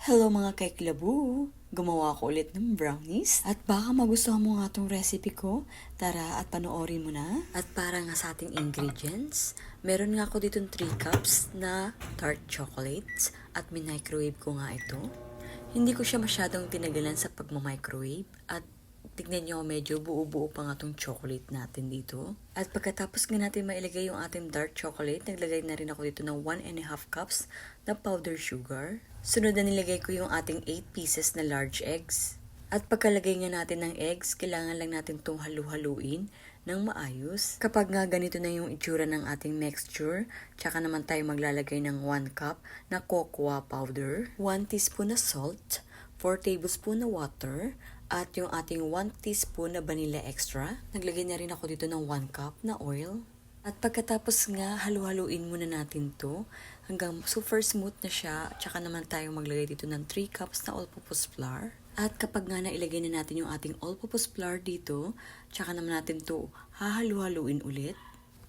Hello mga kaiklabu! Gumawa ko ulit ng brownies at baka magustuhan mo nga tong recipe ko. Tara at panoorin mo na. At para nga sa ating ingredients, meron nga ako ditong 3 cups na dark chocolates at minicrowave ko nga ito. Hindi ko siya masyadong tinagalan sa pagmamicrowave at tignan nyo, medyo buo-buo pa nga tong chocolate natin dito. At pagkatapos nga natin mailagay yung ating dark chocolate, naglagay na rin ako dito ng 1.5 cups na powder sugar. Sunod na nilagay ko yung ating 8 pieces na large eggs. At pagkalagay nga natin ng eggs, kailangan lang natin itong halu-haluin ng maayos. Kapag nga ganito na yung itsura ng ating mixture, tsaka naman tayo maglalagay ng 1 cup na cocoa powder, 1 teaspoon na salt, 4 tablespoon na water, at yung ating 1 teaspoon na vanilla extra. Naglagay na rin ako dito ng 1 cup na oil. At pagkatapos nga, halu-haluin muna natin to hanggang super smooth na siya. Tsaka naman tayo maglagay dito ng 3 cups na all-purpose flour. At kapag nga nailagay na natin yung ating all-purpose flour dito, tsaka naman natin to hahalu-haluin ulit.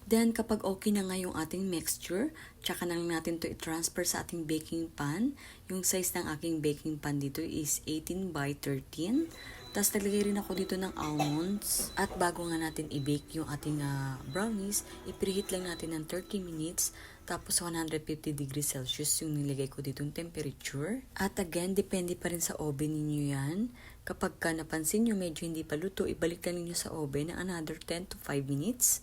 Then, kapag okay na nga yung ating mixture, tsaka na lang natin to i-transfer sa ating baking pan. Yung size ng aking baking pan dito is 18 by 13. Tapos, naglagay rin ako dito ng almonds. At bago nga natin i-bake yung ating brownies, i-preheat lang natin ng 30 minutes. Tapos, 150 degrees Celsius yung nilagay ko ditong temperature. At again, depende pa rin sa oven ninyo yan. Kapag ka napansin nyo medyo hindi pa luto, ibalik lang ninyo sa oven na another 10 to 5 minutes.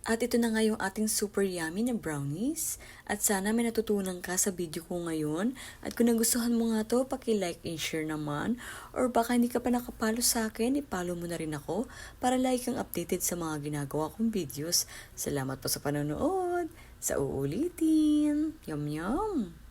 At ito na nga yung ating super yummy na brownies. At sana may natutunan ka sa video ko ngayon. At kung nagustuhan mo nga to, paki-like and share naman. Or baka hindi ka pa nakapalo sa akin, i-follow mo na rin ako para like kang updated sa mga ginagawa kong videos. Salamat po sa panonood. Sa uulitin. Yum yum!